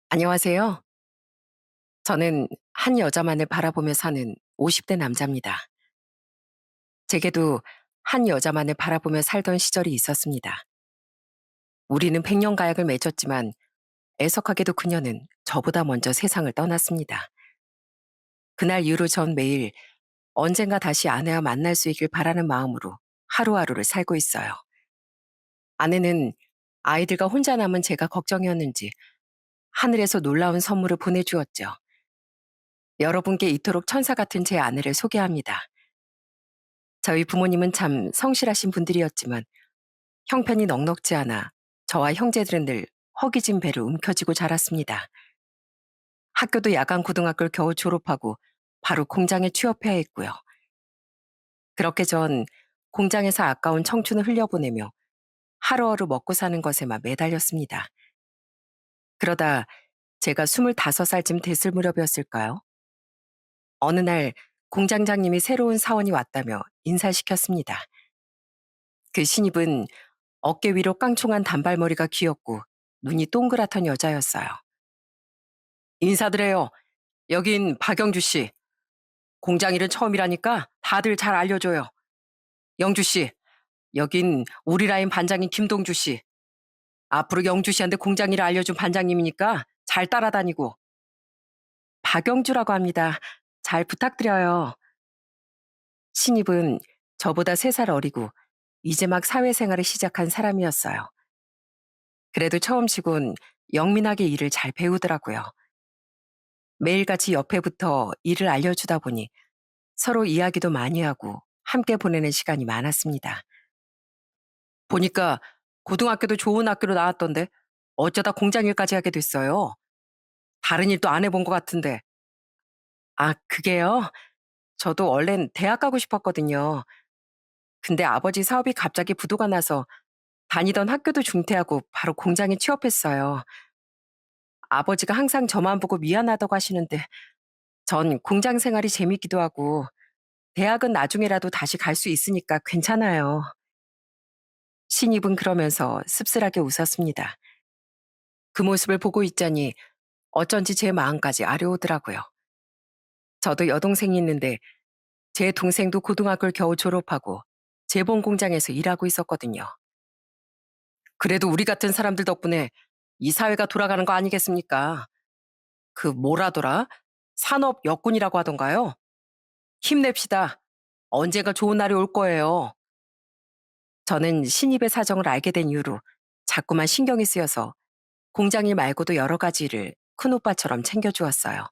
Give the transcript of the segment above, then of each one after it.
안녕하세요. 저는 한 여자만을 바라보며 사는 50대 남자입니다. 제게도 한 여자만을 바라보며 살던 시절이 있었습니다. 우리는 백년 가약을 맺었지만 애석하게도 그녀는 저보다 먼저 세상을 떠났습니다. 그날 이후로 전 매일 언젠가 다시 아내와 만날 수 있길 바라는 마음으로 하루하루를 살고 있어요. 아내는 아이들과 혼자 남은 제가 걱정이었는지 하늘에서 놀라운 선물을 보내주었죠. 여러분께 이토록 천사 같은 제 아내를 소개합니다. 저희 부모님은 참 성실하신 분들이었지만 형편이 넉넉지 않아 저와 형제들은 늘 허기진 배를 움켜쥐고 자랐습니다. 학교도 야간 고등학교를 겨우 졸업하고 바로 공장에 취업해야 했고요. 그렇게 전 공장에서 아까운 청춘을 흘려보내며 하루하루 먹고 사는 것에만 매달렸습니다. 그러다 제가 25살쯤 됐을 무렵이었을까요? 어느 날 공장장님이 새로운 사원이 왔다며 인사시켰습니다. 그 신입은 어깨 위로 깡총한 단발머리가 귀엽고 눈이 동그랗던 여자였어요. 인사드려요. 여긴 박영주 씨. 공장 일은 처음이라니까 다들 잘 알려줘요. 영주 씨, 여긴 우리 라인 반장인 김동주 씨. 앞으로 영주 씨한테 공장 일을 알려준 반장님이니까 잘 따라다니고. 박영주라고 합니다. 잘 부탁드려요. 신입은 저보다 3살 어리고 이제 막 사회생활을 시작한 사람이었어요. 그래도 처음치곤 영민하게 일을 잘 배우더라고요. 매일같이 옆에 붙어 일을 알려주다 보니 서로 이야기도 많이 하고 함께 보내는 시간이 많았습니다. 보니까 고등학교도 좋은 학교로 나왔던데 어쩌다 공장 일까지 하게 됐어요. 다른 일도 안 해본 것 같은데. 아, 그게요? 저도 원래는 대학 가고 싶었거든요. 근데 아버지 사업이 갑자기 부도가 나서 다니던 학교도 중퇴하고 바로 공장에 취업했어요. 아버지가 항상 저만 보고 미안하다고 하시는데 전 공장 생활이 재밌기도 하고 대학은 나중에라도 다시 갈 수 있으니까 괜찮아요. 신입은 그러면서 씁쓸하게 웃었습니다. 그 모습을 보고 있자니 어쩐지 제 마음까지 아려오더라고요. 저도 여동생이 있는데 제 동생도 고등학교를 겨우 졸업하고 재봉 공장에서 일하고 있었거든요. 그래도 우리 같은 사람들 덕분에 이 사회가 돌아가는 거 아니겠습니까? 그 뭐라더라? 산업 여군이라고 하던가요? 힘냅시다. 언젠가 좋은 날이 올 거예요. 저는 신입의 사정을 알게 된 이후로 자꾸만 신경이 쓰여서 공장 일 말고도 여러 가지 일을 큰오빠처럼 챙겨주었어요.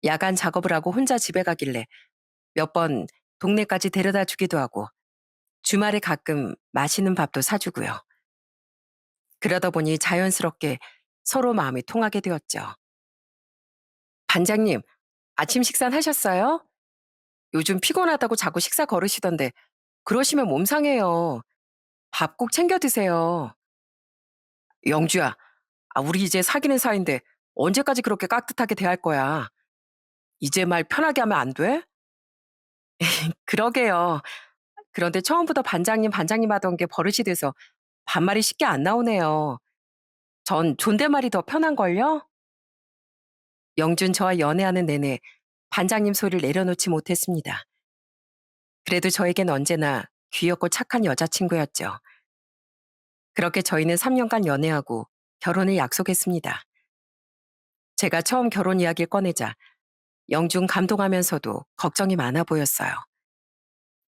야간 작업을 하고 혼자 집에 가길래 몇 번 동네까지 데려다 주기도 하고 주말에 가끔 맛있는 밥도 사주고요. 그러다 보니 자연스럽게 서로 마음이 통하게 되었죠. 반장님, 아침 식사는 하셨어요? 요즘 피곤하다고 자꾸 식사 거르시던데 그러시면 몸 상해요. 밥 꼭 챙겨 드세요. 영주야, 우리 이제 사귀는 사이인데 언제까지 그렇게 깍듯하게 대할 거야? 이제 말 편하게 하면 안 돼? 그러게요. 그런데 처음부터 반장님 하던 게 버릇이 돼서 반말이 쉽게 안 나오네요. 전 존댓말이 더 편한걸요? 영준 저와 연애하는 내내 반장님 소리를 내려놓지 못했습니다. 그래도 저에겐 언제나 귀엽고 착한 여자친구였죠. 그렇게 저희는 3년간 연애하고 결혼을 약속했습니다. 제가 처음 결혼 이야기를 꺼내자 영준 감동하면서도 걱정이 많아 보였어요.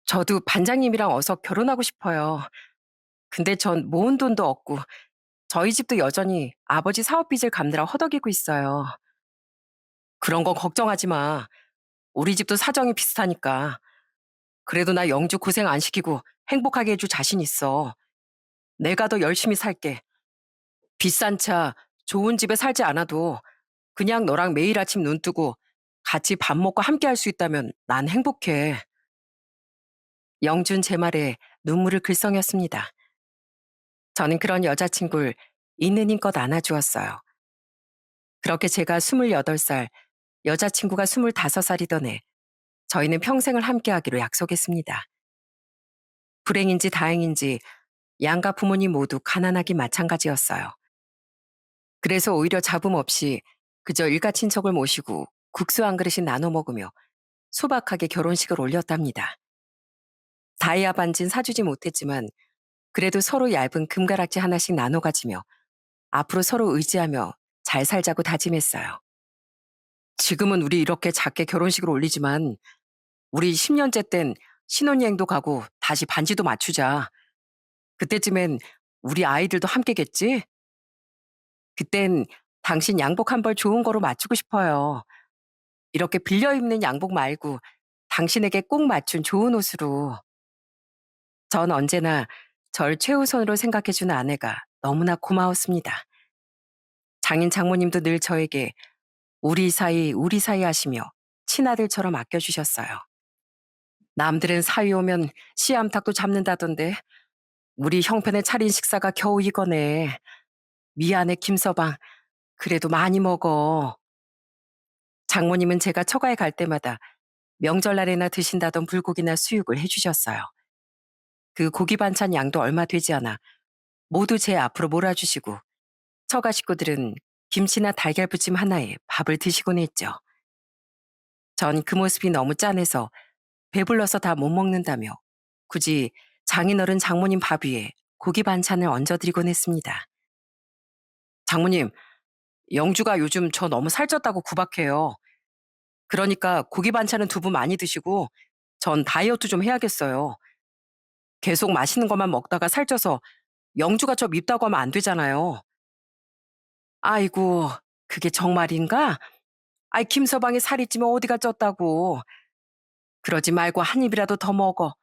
저도 반장님이랑 어서 결혼하고 싶어요. 근데 전 모은 돈도 없고 저희 집도 여전히 아버지 사업 빚을 갚느라 허덕이고 있어요. 그런 건 걱정하지 마. 우리 집도 사정이 비슷하니까. 그래도 나 영주 고생 안 시키고 행복하게 해줄 자신 있어. 내가 더 열심히 살게. 비싼 차, 좋은 집에 살지 않아도 그냥 너랑 매일 아침 눈 뜨고 같이 밥 먹고 함께 할 수 있다면 난 행복해. 영준 제 말에 눈물을 글썽였습니다. 저는 그런 여자친구를 있는 힘껏 안아주었어요. 그렇게 제가 28살, 여자친구가 25살이던 해, 저희는 평생을 함께하기로 약속했습니다. 불행인지 다행인지 양가 부모님 모두 가난하기 마찬가지였어요. 그래서 오히려 잡음 없이 그저 일가 친척을 모시고 국수 한 그릇씩 나눠 먹으며 소박하게 결혼식을 올렸답니다. 다이아 반지는 사주지 못했지만 그래도 서로 얇은 금가락지 하나씩 나눠 가지며 앞으로 서로 의지하며 잘 살자고 다짐했어요. 지금은 우리 이렇게 작게 결혼식을 올리지만 우리 10년째 땐 신혼여행도 가고 다시 반지도 맞추자. 그때쯤엔 우리 아이들도 함께겠지? 그땐 당신 양복 한 벌 좋은 거로 맞추고 싶어요. 이렇게 빌려 입는 양복 말고 당신에게 꼭 맞춘 좋은 옷으로. 전 언제나 절 최우선으로 생각해주는 아내가 너무나 고마웠습니다. 장인 장모님도 늘 저에게 우리 사이 하시며 친아들처럼 아껴주셨어요. 남들은 사위 오면 씨암탉도 잡는다던데 우리 형편에 차린 식사가 겨우 이거네. 미안해 김서방. 그래도 많이 먹어. 장모님은 제가 처가에 갈 때마다 명절날에나 드신다던 불고기나 수육을 해주셨어요. 그 고기 반찬 양도 얼마 되지 않아 모두 제 앞으로 몰아주시고 처가 식구들은 김치나 달걀부침 하나에 밥을 드시곤 했죠. 전 그 모습이 너무 짠해서 배불러서 다 못 먹는다며 굳이 장인어른 장모님 밥 위에 고기 반찬을 얹어드리곤 했습니다. 장모님, 영주가 요즘 저 너무 살쪘다고 구박해요. 그러니까 고기 반찬은 두부 많이 드시고 전 다이어트 좀 해야겠어요. 계속 맛있는 것만 먹다가 살쪄서 영주가 저 밉다고 하면 안 되잖아요. 아이고, 그게 정말인가? 아이, 김서방이 살이 찌면 어디가 쪘다고. 그러지 말고 한 입이라도 더 먹어.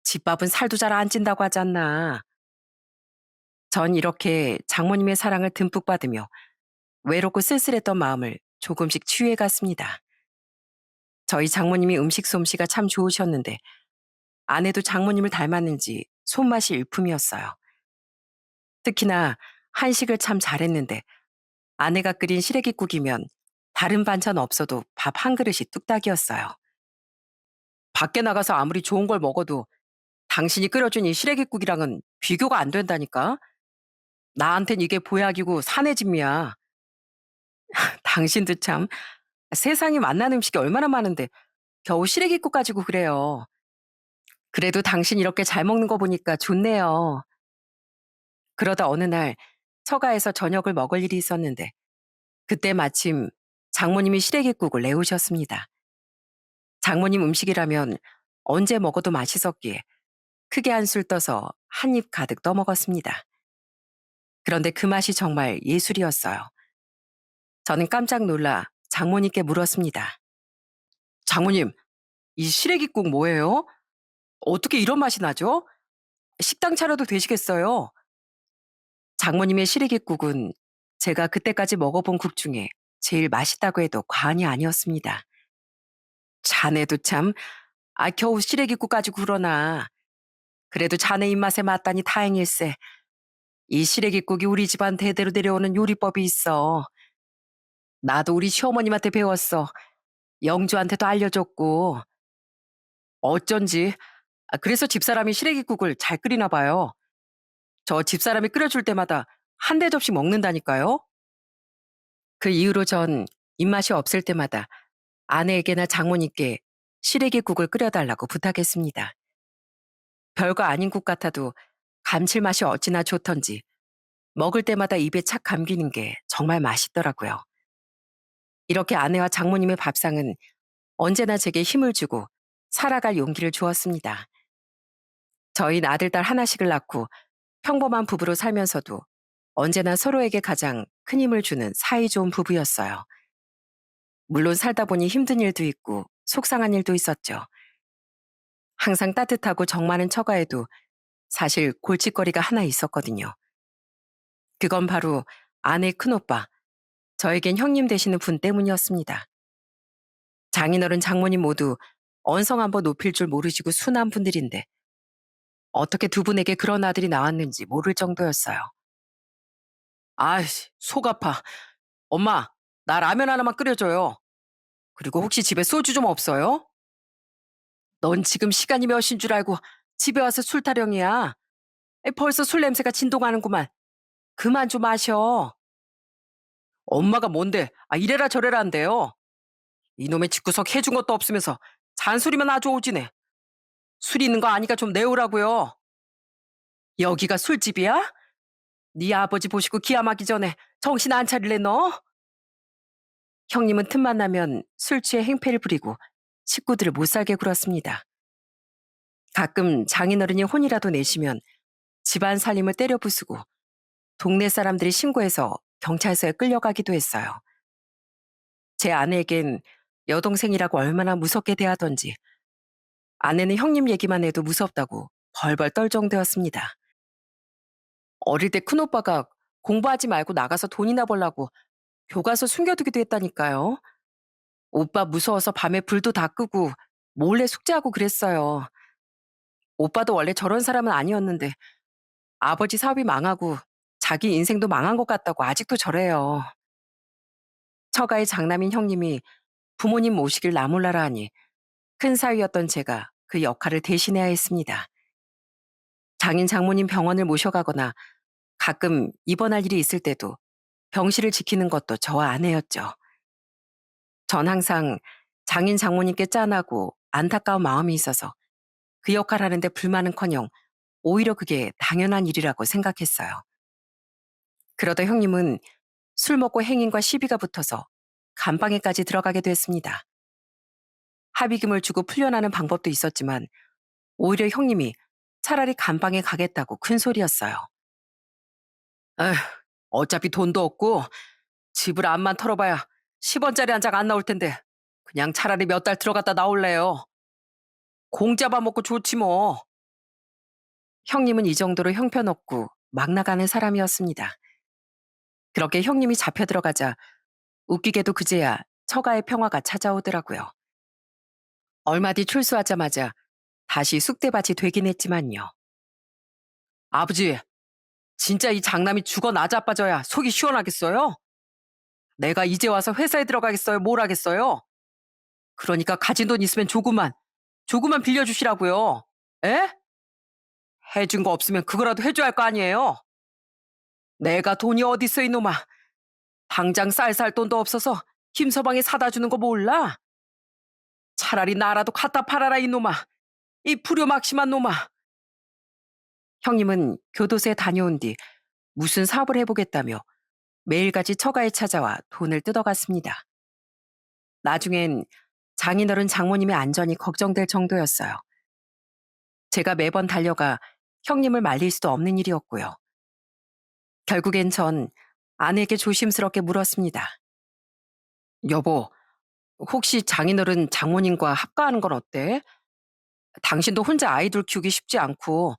집밥은 살도 잘 안 찐다고 하잖아. 전 이렇게 장모님의 사랑을 듬뿍 받으며 외롭고 쓸쓸했던 마음을 조금씩 치유해 갔습니다. 저희 장모님이 음식 솜씨가 참 좋으셨는데 아내도 장모님을 닮았는지 손맛이 일품이었어요. 특히나 한식을 참 잘했는데 아내가 끓인 시래기국이면 다른 반찬 없어도 밥 한 그릇이 뚝딱이었어요. 밖에 나가서 아무리 좋은 걸 먹어도 당신이 끓여준 이 시래기국이랑은 비교가 안 된다니까? 나한텐 이게 보약이고 산해짐이야. 당신도 참 세상에 맛난 음식이 얼마나 많은데 겨우 시래기국 가지고 그래요. 그래도 당신 이렇게 잘 먹는 거 보니까 좋네요. 그러다 어느 날 처가에서 저녁을 먹을 일이 있었는데 그때 마침 장모님이 시래기국을 내오셨습니다. 장모님 음식이라면 언제 먹어도 맛있었기에 크게 한술 떠서 한 입 가득 떠먹었습니다. 그런데 그 맛이 정말 예술이었어요. 저는 깜짝 놀라 장모님께 물었습니다. 장모님, 이 시래기국 뭐예요? 어떻게 이런 맛이 나죠? 식당 차려도 되시겠어요? 장모님의 시래기국은 제가 그때까지 먹어본 국 중에 제일 맛있다고 해도 과언이 아니었습니다. 자네도 참, 겨우 시래기국 가지고 그러나. 그래도 자네 입맛에 맞다니 다행일세. 이 시래기국이 우리 집안 대대로 내려오는 요리법이 있어. 나도 우리 시어머님한테 배웠어. 영주한테도 알려줬고. 어쩐지. 그래서 집사람이 시래기국을 잘 끓이나 봐요. 저 집사람이 끓여줄 때마다 한 대접씩 먹는다니까요. 그 이후로 전 입맛이 없을 때마다 아내에게나 장모님께 시래기국을 끓여달라고 부탁했습니다. 별거 아닌 국 같아도 감칠맛이 어찌나 좋던지 먹을 때마다 입에 착 감기는 게 정말 맛있더라고요. 이렇게 아내와 장모님의 밥상은 언제나 제게 힘을 주고 살아갈 용기를 주었습니다. 저희 아들, 딸 하나씩을 낳고 평범한 부부로 살면서도 언제나 서로에게 가장 큰 힘을 주는 사이 좋은 부부였어요. 물론 살다 보니 힘든 일도 있고 속상한 일도 있었죠. 항상 따뜻하고 정 많은 처가에도 사실 골칫거리가 하나 있었거든요. 그건 바로 아내 큰오빠, 저에겐 형님 되시는 분 때문이었습니다. 장인어른 장모님 모두 언성 한번 높일 줄 모르시고 순한 분들인데 어떻게 두 분에게 그런 아들이 나왔는지 모를 정도였어요. 아이씨, 속 아파. 엄마, 나 라면 하나만 끓여줘요. 그리고 혹시 집에 소주 좀 없어요? 넌 지금 시간이 몇인 줄 알고 집에 와서 술 타령이야. 벌써 술 냄새가 진동하는구만. 그만 좀 마셔. 엄마가 뭔데? 이래라 저래라 한대요. 이놈의 집구석 해준 것도 없으면서 잔소리만 아주 오지네. 술 있는 거 아니까 좀 내오라고요. 여기가 술집이야? 네 아버지 보시고 기함하기 전에 정신 안 차릴래 너? 형님은 틈만 나면 술 취해 행패를 부리고 식구들을 못 살게 굴었습니다. 가끔 장인어른이 혼이라도 내시면 집안 살림을 때려 부수고 동네 사람들이 신고해서 경찰서에 끌려가기도 했어요. 제 아내에겐 여동생이라고 얼마나 무섭게 대하던지 아내는 형님 얘기만 해도 무섭다고 벌벌 떨 정도였습니다. 어릴 때 큰오빠가 공부하지 말고 나가서 돈이나 벌라고 교과서 숨겨두기도 했다니까요. 오빠 무서워서 밤에 불도 다 끄고 몰래 숙제하고 그랬어요. 오빠도 원래 저런 사람은 아니었는데 아버지 사업이 망하고 자기 인생도 망한 것 같다고 아직도 저래요. 처가의 장남인 형님이 부모님 모시길 나몰라라 하니 큰 사위였던 제가 그 역할을 대신해야 했습니다. 장인 장모님 병원을 모셔가거나 가끔 입원할 일이 있을 때도 병실을 지키는 것도 저와 아내였죠. 전 항상 장인 장모님께 짠하고 안타까운 마음이 있어서 그 역할 하는데 불만은커녕 오히려 그게 당연한 일이라고 생각했어요. 그러다 형님은 술 먹고 행인과 시비가 붙어서 감방에까지 들어가게 됐습니다. 합의금을 주고 풀려나는 방법도 있었지만 오히려 형님이 차라리 감방에 가겠다고 큰 소리였어요. 에휴, 어차피 돈도 없고 집을 암만 털어봐야 10원짜리 한 장 안 나올 텐데 그냥 차라리 몇 달 들어갔다 나올래요. 공 잡아먹고 좋지 뭐. 형님은 이 정도로 형편없고 막 나가는 사람이었습니다. 그렇게 형님이 잡혀 들어가자 웃기게도 그제야 처가의 평화가 찾아오더라고요. 얼마 뒤 출소하자마자 다시 쑥대밭이 되긴 했지만요. 아버지, 진짜 이 장남이 죽어 나자빠져야 속이 시원하겠어요? 내가 이제 와서 회사에 들어가겠어요? 뭘 하겠어요? 그러니까 가진 돈 있으면 조금만 빌려주시라고요. 에? 해준 거 없으면 그거라도 해줘야 할 거 아니에요? 내가 돈이 어딨어 이놈아. 당장 쌀 살 돈도 없어서 김서방이 사다 주는 거 몰라? 차라리 나라도 갖다 팔아라 이놈아. 이 불효막심한 놈아. 형님은 교도소에 다녀온 뒤 무슨 사업을 해보겠다며 매일같이 처가에 찾아와 돈을 뜯어갔습니다. 나중엔 장인어른 장모님의 안전이 걱정될 정도였어요. 제가 매번 달려가 형님을 말릴 수도 없는 일이었고요. 결국엔 전 아내에게 조심스럽게 물었습니다. 여보, 혹시 장인어른 장모님과 합가하는 건 어때? 당신도 혼자 아이들 키우기 쉽지 않고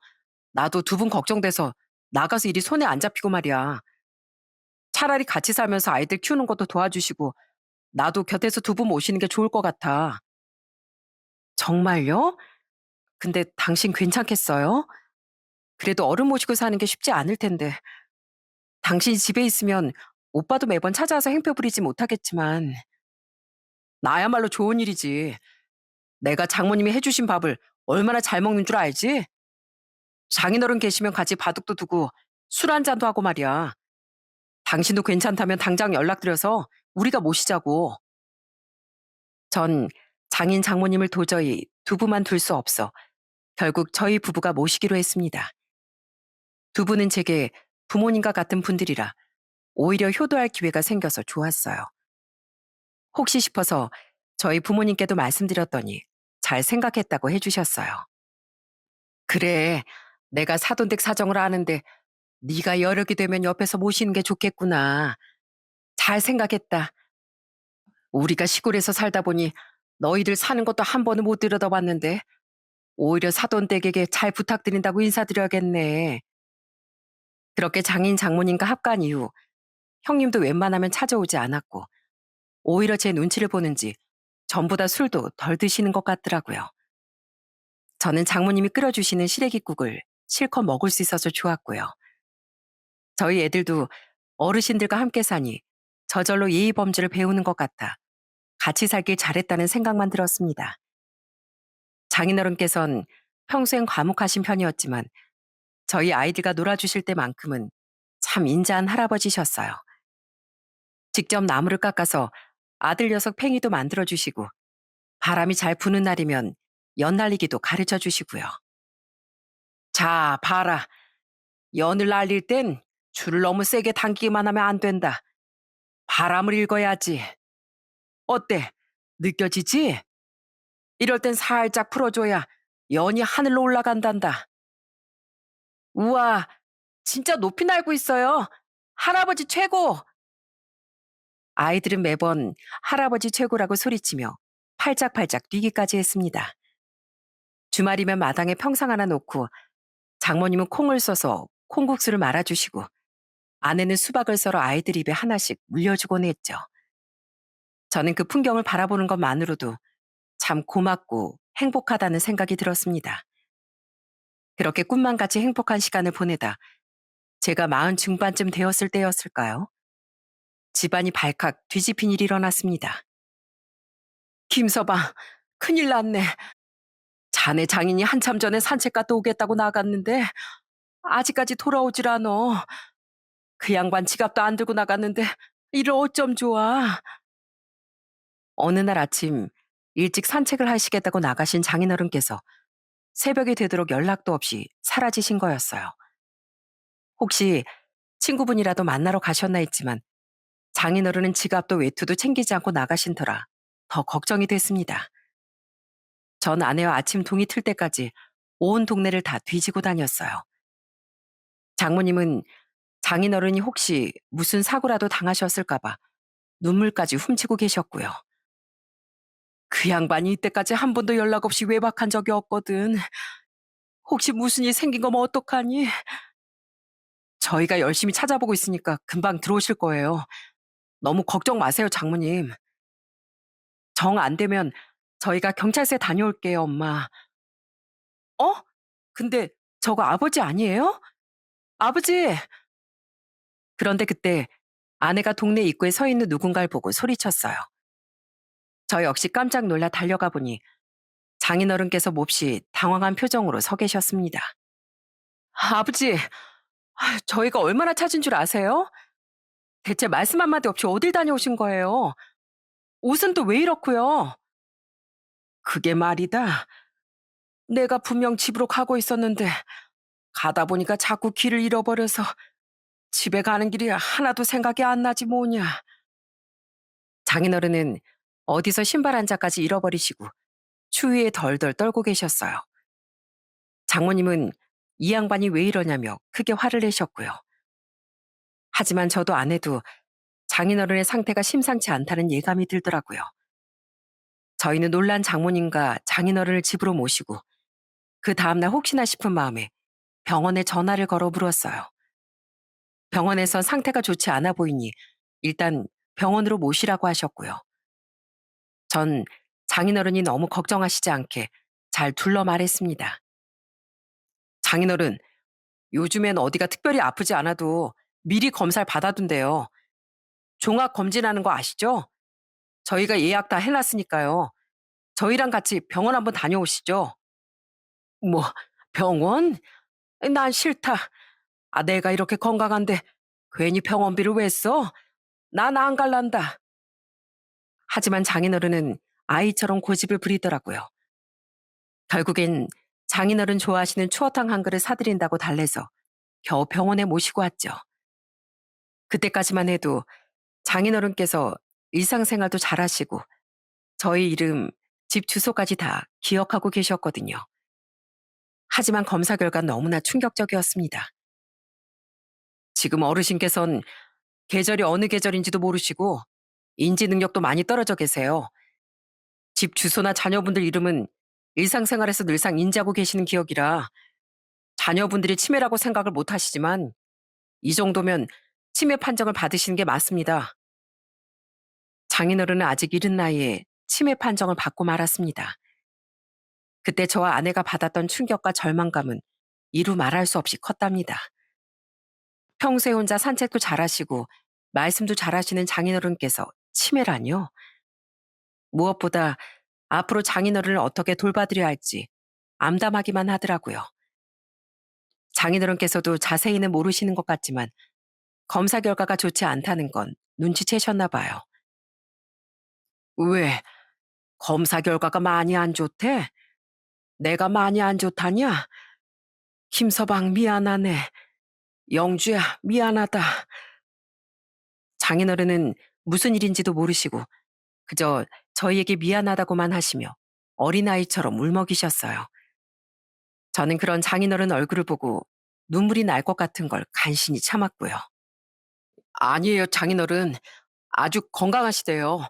나도 두 분 걱정돼서 나가서 일이 손에 안 잡히고 말이야. 차라리 같이 살면서 아이들 키우는 것도 도와주시고 나도 곁에서 두 분 모시는 게 좋을 것 같아. 정말요? 근데 당신 괜찮겠어요? 그래도 어른 모시고 사는 게 쉽지 않을 텐데. 당신이 집에 있으면 오빠도 매번 찾아와서 행패 부리지 못하겠지만 나야말로 좋은 일이지. 내가 장모님이 해주신 밥을 얼마나 잘 먹는 줄 알지? 장인어른 계시면 같이 바둑도 두고 술 한 잔도 하고 말이야. 당신도 괜찮다면 당장 연락드려서 우리가 모시자고. 전 장인 장모님을 도저히 두부만 둘 수 없어 결국 저희 부부가 모시기로 했습니다. 두 분은 제게 부모님과 같은 분들이라 오히려 효도할 기회가 생겨서 좋았어요. 혹시 싶어서 저희 부모님께도 말씀드렸더니 잘 생각했다고 해주셨어요. 그래, 내가 사돈댁 사정을 아는데 네가 여력이 되면 옆에서 모시는 게 좋겠구나. 잘 생각했다. 우리가 시골에서 살다 보니 너희들 사는 것도 한 번은 못 들여다봤는데 오히려 사돈댁에게 잘 부탁드린다고 인사드려야겠네. 그렇게 장인 장모님과 합간 이후 형님도 웬만하면 찾아오지 않았고 오히려 제 눈치를 보는지 전보다 술도 덜 드시는 것 같더라고요. 저는 장모님이 끓여주시는 시래기국을 실컷 먹을 수 있어서 좋았고요. 저희 애들도 어르신들과 함께 사니 저절로 예의 범죄를 배우는 것 같아 같이 살길 잘했다는 생각만 들었습니다. 장인어른께선 평소엔 과묵하신 편이었지만 저희 아이들과 놀아주실 때만큼은 참 인자한 할아버지셨어요. 직접 나무를 깎아서 아들 녀석 팽이도 만들어 주시고 바람이 잘 부는 날이면 연 날리기도 가르쳐 주시고요. 자, 봐라. 연을 날릴 땐 줄을 너무 세게 당기기만 하면 안 된다. 바람을 읽어야지. 어때? 느껴지지? 이럴 땐 살짝 풀어줘야 연이 하늘로 올라간단다. 우와, 진짜 높이 날고 있어요. 할아버지 최고! 아이들은 매번 할아버지 최고라고 소리치며 팔짝팔짝 뛰기까지 했습니다. 주말이면 마당에 평상 하나 놓고 장모님은 콩을 써서 콩국수를 말아주시고 아내는 수박을 썰어 아이들 입에 하나씩 물려주곤 했죠. 저는 그 풍경을 바라보는 것만으로도 참 고맙고 행복하다는 생각이 들었습니다. 그렇게 꿈만같이 행복한 시간을 보내다 제가 마흔 중반쯤 되었을 때였을까요? 집안이 발칵 뒤집힌 일이 일어났습니다. 김서방, 큰일 났네. 자네 장인이 한참 전에 산책 갔다 오겠다고 나갔는데 아직까지 돌아오질 않어. 그 양반 지갑도 안 들고 나갔는데 이를 어쩜 좋아. 어느 날 아침 일찍 산책을 하시겠다고 나가신 장인어른께서 새벽이 되도록 연락도 없이 사라지신 거였어요. 혹시 친구분이라도 만나러 가셨나 했지만 장인어른은 지갑도 외투도 챙기지 않고 나가신 터라 더 걱정이 됐습니다. 전 아내와 아침 동이 틀 때까지 온 동네를 다 뒤지고 다녔어요. 장모님은 장인어른이 혹시 무슨 사고라도 당하셨을까봐 눈물까지 훔치고 계셨고요. 그 양반이 이때까지 한 번도 연락 없이 외박한 적이 없거든. 혹시 무슨 일 생긴 거면 어떡하니? 저희가 열심히 찾아보고 있으니까 금방 들어오실 거예요. 너무 걱정 마세요, 장모님. 정 안 되면 저희가 경찰서에 다녀올게요, 엄마. 어? 근데 저거 아버지 아니에요? 아버지! 그런데 그때 아내가 동네 입구에 서 있는 누군가를 보고 소리쳤어요. 저 역시 깜짝 놀라 달려가 보니 장인어른께서 몹시 당황한 표정으로 서 계셨습니다. 아버지, 저희가 얼마나 찾은 줄 아세요? 대체 말씀 한마디 없이 어딜 다녀오신 거예요? 옷은 또 왜 이렇고요? 그게 말이다. 내가 분명 집으로 가고 있었는데 가다 보니까 자꾸 길을 잃어버려서 집에 가는 길이 하나도 생각이 안 나지 뭐냐. 장인어른은 어디서 신발 한 짝까지 잃어버리시고 추위에 덜덜 떨고 계셨어요. 장모님은 이 양반이 왜 이러냐며 크게 화를 내셨고요. 하지만 저도 아내도 장인어른의 상태가 심상치 않다는 예감이 들더라고요. 저희는 놀란 장모님과 장인어른을 집으로 모시고 그 다음날 혹시나 싶은 마음에 병원에 전화를 걸어 물었어요. 병원에선 상태가 좋지 않아 보이니 일단 병원으로 모시라고 하셨고요. 전 장인어른이 너무 걱정하시지 않게 잘 둘러 말했습니다. 장인어른, 요즘엔 어디가 특별히 아프지 않아도 미리 검사를 받아둔대요. 종합 검진하는 거 아시죠? 저희가 예약 다 해놨으니까요. 저희랑 같이 병원 한번 다녀오시죠. 뭐, 병원? 난 싫다. 내가 이렇게 건강한데 괜히 병원비를 왜 써? 난 안 갈란다. 하지만 장인어른은 아이처럼 고집을 부리더라고요. 결국엔 장인어른 좋아하시는 추어탕 한 그릇 사드린다고 달래서 겨우 병원에 모시고 왔죠. 그때까지만 해도 장인어른께서 일상생활도 잘하시고 저희 이름, 집 주소까지 다 기억하고 계셨거든요. 하지만 검사 결과는 너무나 충격적이었습니다. 지금 어르신께선 계절이 어느 계절인지도 모르시고 인지 능력도 많이 떨어져 계세요. 집 주소나 자녀분들 이름은 일상생활에서 늘상 인지하고 계시는 기억이라 자녀분들이 치매라고 생각을 못 하시지만 이 정도면 치매 판정을 받으시는 게 맞습니다. 장인어른은 아직 이른 나이에 치매 판정을 받고 말았습니다. 그때 저와 아내가 받았던 충격과 절망감은 이루 말할 수 없이 컸답니다. 평소에 혼자 산책도 잘하시고 말씀도 잘하시는 장인어른께서 치매라뇨? 무엇보다 앞으로 장인어른을 어떻게 돌봐드려야 할지 암담하기만 하더라고요. 장인어른께서도 자세히는 모르시는 것 같지만 검사 결과가 좋지 않다는 건 눈치채셨나 봐요. 왜? 검사 결과가 많이 안 좋대? 내가 많이 안 좋다냐? 김서방 미안하네. 영주야 미안하다. 장인어른은 무슨 일인지도 모르시고 그저 저희에게 미안하다고만 하시며 어린아이처럼 울먹이셨어요. 저는 그런 장인어른 얼굴을 보고 눈물이 날 것 같은 걸 간신히 참았고요. 아니에요, 장인어른. 아주 건강하시대요.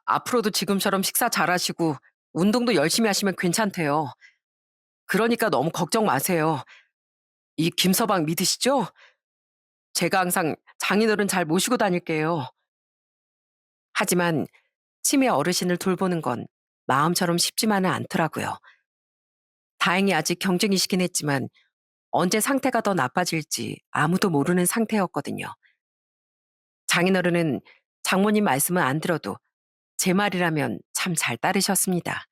앞으로도 지금처럼 식사 잘하시고 운동도 열심히 하시면 괜찮대요. 그러니까 너무 걱정 마세요. 이 김서방 믿으시죠? 제가 항상 장인어른 잘 모시고 다닐게요. 하지만 치매 어르신을 돌보는 건 마음처럼 쉽지만은 않더라고요. 다행히 아직 경증이시긴 했지만 언제 상태가 더 나빠질지 아무도 모르는 상태였거든요. 장인어른은 장모님 말씀은 안 들어도 제 말이라면 참 잘 따르셨습니다.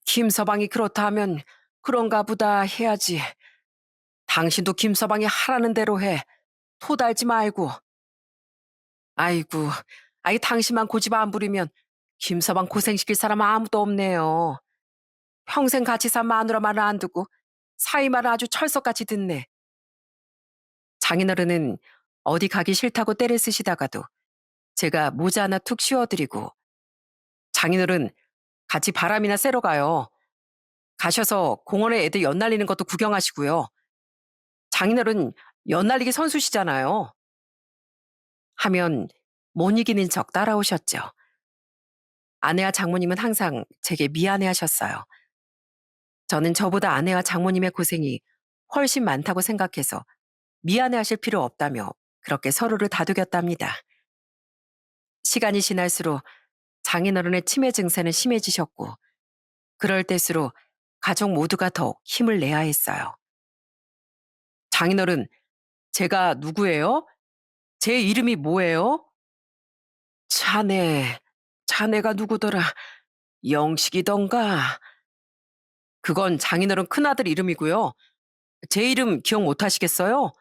김서방이 그렇다 하면 그런가 보다 해야지. 당신도 김서방이 하라는 대로 해. 토달지 말고. 아이고, 아이 당신만 고집 안 부리면 김서방 고생시킬 사람 아무도 없네요. 평생 같이 산 마누라 말을 안 듣고 사위 말을 아주 철석같이 듣네. 장인어른은 어디 가기 싫다고 떼를 쓰시다가도 제가 모자 하나 툭 씌워드리고 장인어른 같이 바람이나 쐬러 가요. 가셔서 공원에 애들 연날리는 것도 구경하시고요. 장인어른 연날리기 선수시잖아요. 하면 못 이기는 척 따라오셨죠. 아내와 장모님은 항상 제게 미안해 하셨어요. 저는 저보다 아내와 장모님의 고생이 훨씬 많다고 생각해서 미안해 하실 필요 없다며 그렇게 서로를 다독였답니다. 시간이 지날수록 장인어른의 치매 증세는 심해지셨고 그럴 때수록 가족 모두가 더욱 힘을 내야 했어요. 장인어른, 제가 누구예요? 제 이름이 뭐예요? 자네, 자네가 누구더라? 영식이던가? 그건 장인어른 큰아들 이름이고요. 제 이름 기억 못 하시겠어요?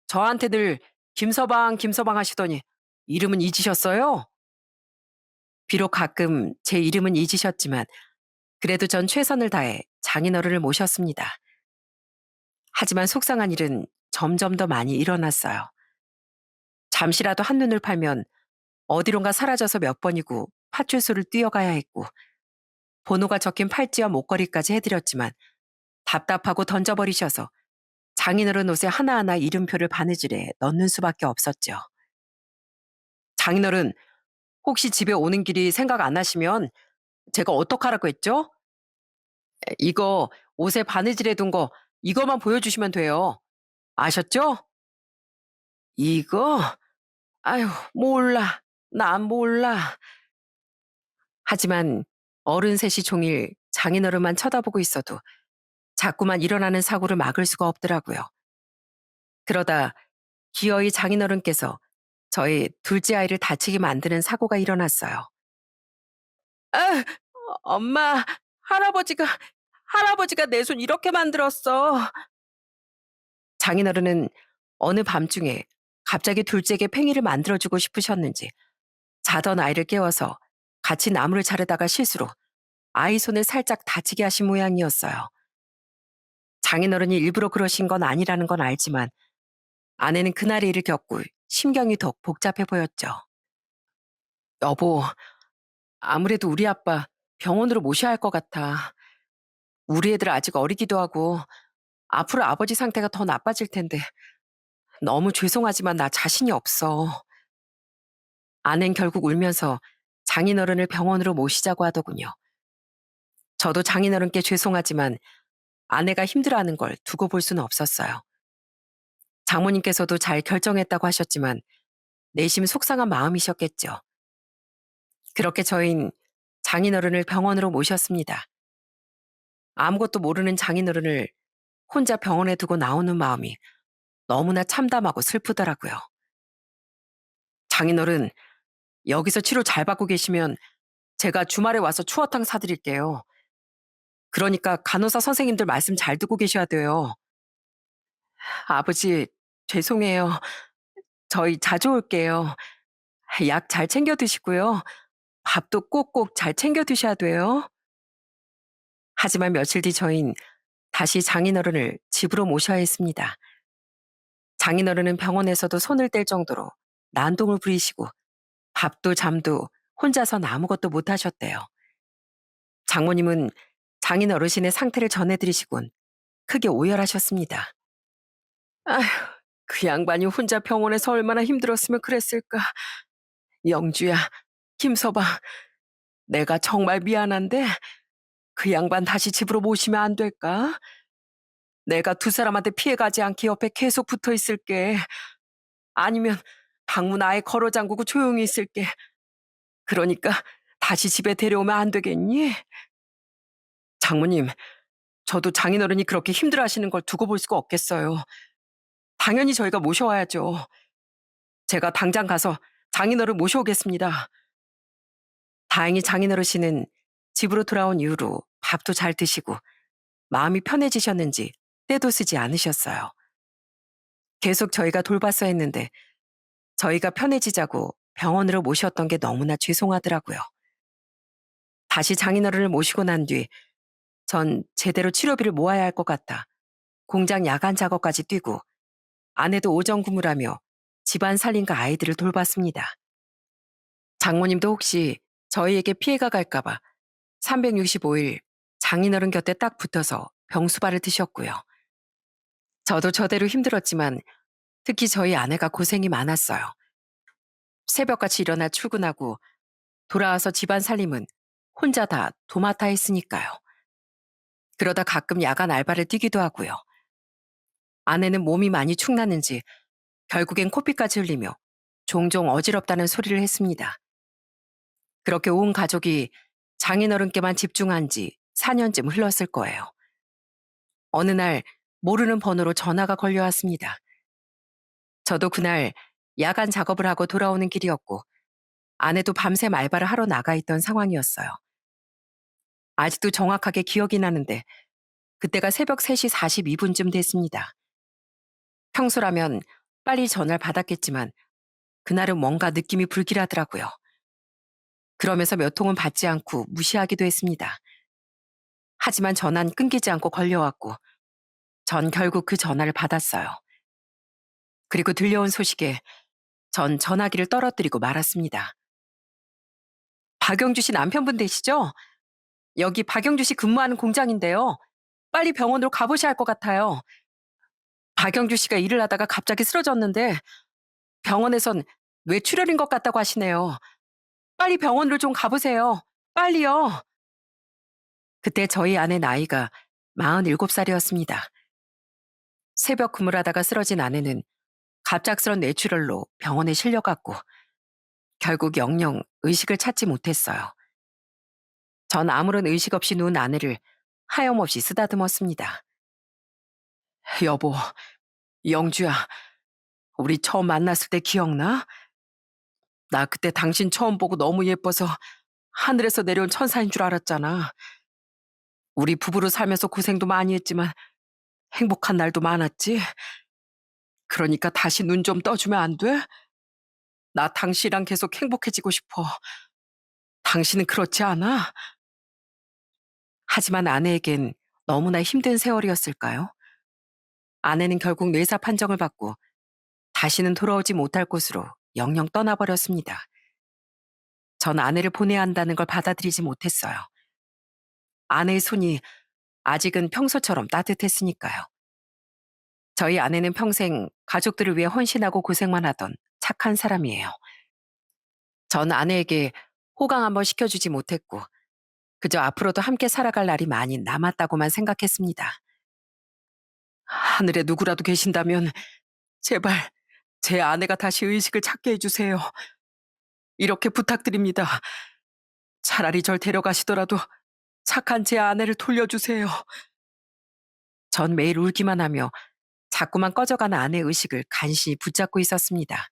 저한테 늘 김서방, 김서방 하시더니 이름은 잊으셨어요? 비록 가끔 제 이름은 잊으셨지만 그래도 전 최선을 다해 장인어른을 모셨습니다. 하지만 속상한 일은 점점 더 많이 일어났어요. 잠시라도 한눈을 팔면 어디론가 사라져서 몇 번이고 파출소를 뛰어가야 했고 번호가 적힌 팔찌와 목걸이까지 해드렸지만 답답하고 던져버리셔서 장인어른 옷에 하나하나 이름표를 바느질해 넣는 수밖에 없었죠. 장인어른, 혹시 집에 오는 길이 생각 안 나시면 제가 어떡하라고 했죠? 이거 옷에 바느질해 둔 거 이거만 보여주시면 돼요. 아셨죠? 이거? 아유, 몰라. 난 몰라. 하지만 어른 셋이 종일 장인어른만 쳐다보고 있어도 자꾸만 일어나는 사고를 막을 수가 없더라고요. 그러다 기어이 장인어른께서 저희 둘째 아이를 다치게 만드는 사고가 일어났어요. 아, 엄마, 할아버지가, 할아버지가 내 손 이렇게 만들었어. 장인어른은 어느 밤중에 갑자기 둘째에게 팽이를 만들어주고 싶으셨는지 자던 아이를 깨워서 같이 나무를 자르다가 실수로 아이 손을 살짝 다치게 하신 모양이었어요. 장인어른이 일부러 그러신 건 아니라는 건 알지만 아내는 그날의 일을 겪고 심경이 더욱 복잡해 보였죠. 여보, 아무래도 우리 아빠 병원으로 모셔야 할 것 같아. 우리 애들 아직 어리기도 하고 앞으로 아버지 상태가 더 나빠질 텐데 너무 죄송하지만 나 자신이 없어. 아낸 결국 울면서 장인어른을 병원으로 모시자고 하더군요. 저도 장인어른께 죄송하지만 아내가 힘들어하는 걸 두고 볼 수는 없었어요. 장모님께서도 잘 결정했다고 하셨지만 내심 속상한 마음이셨겠죠. 그렇게 저흰 장인어른을 병원으로 모셨습니다. 아무것도 모르는 장인어른을 혼자 병원에 두고 나오는 마음이 너무나 참담하고 슬프더라고요. 장인어른, 여기서 치료 잘 받고 계시면 제가 주말에 와서 추어탕 사드릴게요. 그러니까 간호사 선생님들 말씀 잘 듣고 계셔야 돼요. 아버지, 죄송해요. 저희 자주 올게요. 약 잘 챙겨 드시고요. 밥도 꼭꼭 잘 챙겨 드셔야 돼요. 하지만 며칠 뒤 저흰 다시 장인어른을 집으로 모셔야 했습니다. 장인어른은 병원에서도 손을 뗄 정도로 난동을 부리시고 밥도 잠도 혼자선 아무것도 못 하셨대요. 장모님은 장인 어르신의 상태를 전해드리시곤 크게 오열하셨습니다. 아휴, 그 양반이 혼자 병원에서 얼마나 힘들었으면 그랬을까. 영주야, 김서방, 내가 정말 미안한데 그 양반 다시 집으로 모시면 안 될까? 내가 두 사람한테 피해가지 않게 옆에 계속 붙어 있을게. 아니면 방문 아예 걸어 잠그고 조용히 있을게. 그러니까 다시 집에 데려오면 안 되겠니? 장모님, 저도 장인어른이 그렇게 힘들어하시는 걸 두고 볼 수가 없겠어요. 당연히 저희가 모셔와야죠. 제가 당장 가서 장인어른 모셔오겠습니다. 다행히 장인어르신은 집으로 돌아온 이후로 밥도 잘 드시고 마음이 편해지셨는지 떼도 쓰지 않으셨어요. 계속 저희가 돌봤어 했는데 저희가 편해지자고 병원으로 모셨던 게 너무나 죄송하더라고요. 다시 장인어른을 모시고 난 뒤 전 제대로 치료비를 모아야 할 것 같아 공장 야간 작업까지 뛰고 아내도 오전 근무를 하며 집안 살림과 아이들을 돌봤습니다. 장모님도 혹시 저희에게 피해가 갈까봐 365일 장인어른 곁에 딱 붙어서 병수발을 드셨고요. 저도 저대로 힘들었지만 특히 저희 아내가 고생이 많았어요. 새벽같이 일어나 출근하고 돌아와서 집안 살림은 혼자 다 도맡아 했으니까요. 그러다 가끔 야간 알바를 뛰기도 하고요. 아내는 몸이 많이 축났는지 결국엔 코피까지 흘리며 종종 어지럽다는 소리를 했습니다. 그렇게 온 가족이 장인어른께만 집중한 지 4년쯤 흘렀을 거예요. 어느 날 모르는 번호로 전화가 걸려왔습니다. 저도 그날 야간 작업을 하고 돌아오는 길이었고 아내도 밤샘 알바를 하러 나가 있던 상황이었어요. 아직도 정확하게 기억이 나는데 그때가 새벽 3시 42분쯤 됐습니다. 평소라면 빨리 전화를 받았겠지만 그날은 뭔가 느낌이 불길하더라고요. 그러면서 몇 통은 받지 않고 무시하기도 했습니다. 하지만 전화는 끊기지 않고 걸려왔고 전 결국 그 전화를 받았어요. 그리고 들려온 소식에 전 전화기를 떨어뜨리고 말았습니다. 박영주 씨 남편분 되시죠? 여기 박영주 씨 근무하는 공장인데요. 빨리 병원으로 가보셔야 할 것 같아요. 박영주 씨가 일을 하다가 갑자기 쓰러졌는데 병원에선 뇌출혈인 것 같다고 하시네요. 빨리 병원으로 좀 가보세요. 빨리요. 그때 저희 아내 나이가 47살이었습니다. 새벽 근무를 하다가 쓰러진 아내는 갑작스런 뇌출혈로 병원에 실려갔고 결국 영영 의식을 찾지 못했어요. 전 아무런 의식 없이 누운 아내를 하염없이 쓰다듬었습니다. 여보, 영주야, 우리 처음 만났을 때 기억나? 나 그때 당신 처음 보고 너무 예뻐서 하늘에서 내려온 천사인 줄 알았잖아. 우리 부부로 살면서 고생도 많이 했지만 행복한 날도 많았지? 그러니까 다시 눈 좀 떠주면 안 돼? 나 당신이랑 계속 행복해지고 싶어. 당신은 그렇지 않아? 하지만 아내에겐 너무나 힘든 세월이었을까요? 아내는 결국 뇌사 판정을 받고 다시는 돌아오지 못할 곳으로 영영 떠나버렸습니다. 전 아내를 보내야 한다는 걸 받아들이지 못했어요. 아내의 손이 아직은 평소처럼 따뜻했으니까요. 저희 아내는 평생 가족들을 위해 헌신하고 고생만 하던 착한 사람이에요. 전 아내에게 호강 한번 시켜주지 못했고 그저 앞으로도 함께 살아갈 날이 많이 남았다고만 생각했습니다. 하늘에 누구라도 계신다면 제발 제 아내가 다시 의식을 찾게 해주세요. 이렇게 부탁드립니다. 차라리 절 데려가시더라도 착한 제 아내를 돌려주세요. 전 매일 울기만 하며 자꾸만 꺼져가는 아내 의식을 간신히 붙잡고 있었습니다.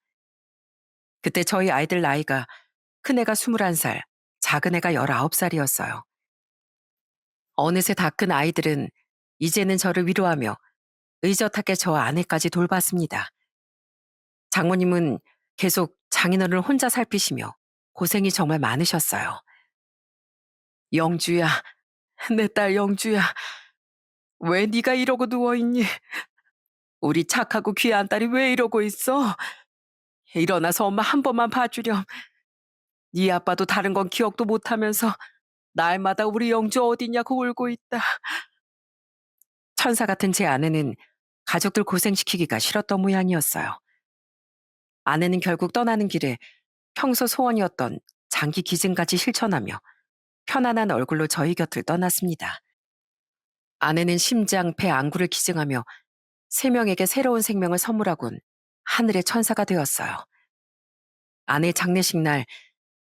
그때 저희 아이들 나이가 큰애가 21살, 작은애가 19살이었어요. 어느새 다 큰 아이들은 이제는 저를 위로하며 의젓하게 저 아내까지 돌봤습니다. 장모님은 계속 장인어른을 혼자 살피시며 고생이 정말 많으셨어요. 영주야, 내 딸 영주야, 왜 네가 이러고 누워있니? 우리 착하고 귀한 딸이 왜 이러고 있어? 일어나서 엄마 한 번만 봐주렴. 네 아빠도 다른 건 기억도 못하면서 날마다 우리 영주 어디냐고 울고 있다. 천사 같은 제 아내는 가족들 고생시키기가 싫었던 모양이었어요. 아내는 결국 떠나는 길에 평소 소원이었던 장기 기증까지 실천하며 편안한 얼굴로 저희 곁을 떠났습니다. 아내는 심장, 배 안구를 기증하며 세 명에게 새로운 생명을 선물하곤 하늘의 천사가 되었어요. 아내 장례식 날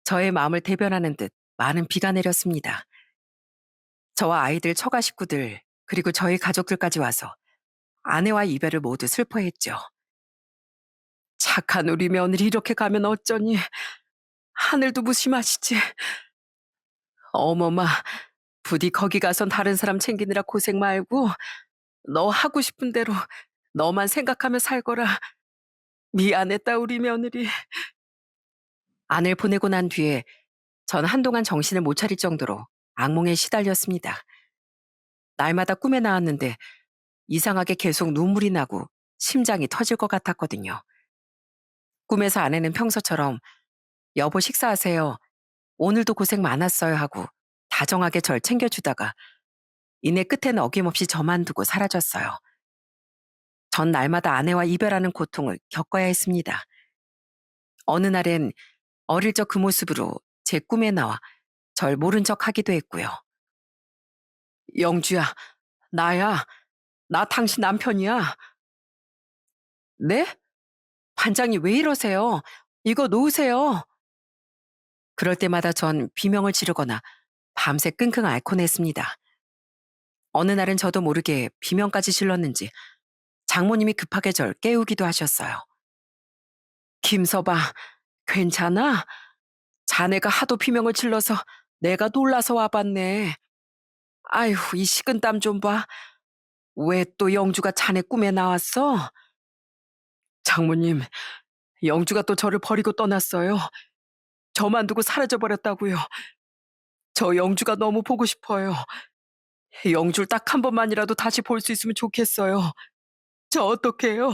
저의 마음을 대변하는 듯 많은 비가 내렸습니다. 저와 아이들, 처가 식구들, 그리고 저희 가족들까지 와서 아내와 이별을 모두 슬퍼했죠. 착한 우리 며느리 이렇게 가면 어쩌니. 하늘도 무심하시지. 어머마, 부디 거기 가선 다른 사람 챙기느라 고생 말고 너 하고 싶은 대로 너만 생각하며 살거라. 미안했다 우리 며느리. 아내를 보내고 난 뒤에 전 한동안 정신을 못 차릴 정도로 악몽에 시달렸습니다. 날마다 꿈에 나왔는데 이상하게 계속 눈물이 나고 심장이 터질 것 같았거든요. 꿈에서 아내는 평소처럼 여보 식사하세요. 오늘도 고생 많았어요 하고 다정하게 절 챙겨주다가 이내 끝에는 어김없이 저만 두고 사라졌어요. 전 날마다 아내와 이별하는 고통을 겪어야 했습니다. 어느 날엔 어릴 적 그 모습으로 제 꿈에 나와 절 모른 척 하기도 했고요. 영주야, 나야. 나 당신 남편이야. 네? 반장이 왜 이러세요? 이거 놓으세요. 그럴 때마다 전 비명을 지르거나 밤새 끙끙 앓곤 했습니다. 어느 날은 저도 모르게 비명까지 질렀는지 장모님이 급하게 절 깨우기도 하셨어요. 김서방, 괜찮아? 자네가 하도 비명을 질러서 내가 놀라서 와봤네. 아휴, 이 식은땀 좀 봐. 왜 또 영주가 자네 꿈에 나왔어? 장모님, 영주가 또 저를 버리고 떠났어요. 저만 두고 사라져버렸다고요. 저 영주가 너무 보고 싶어요. 영주를 딱 한 번만이라도 다시 볼 수 있으면 좋겠어요. 저 어떡해요?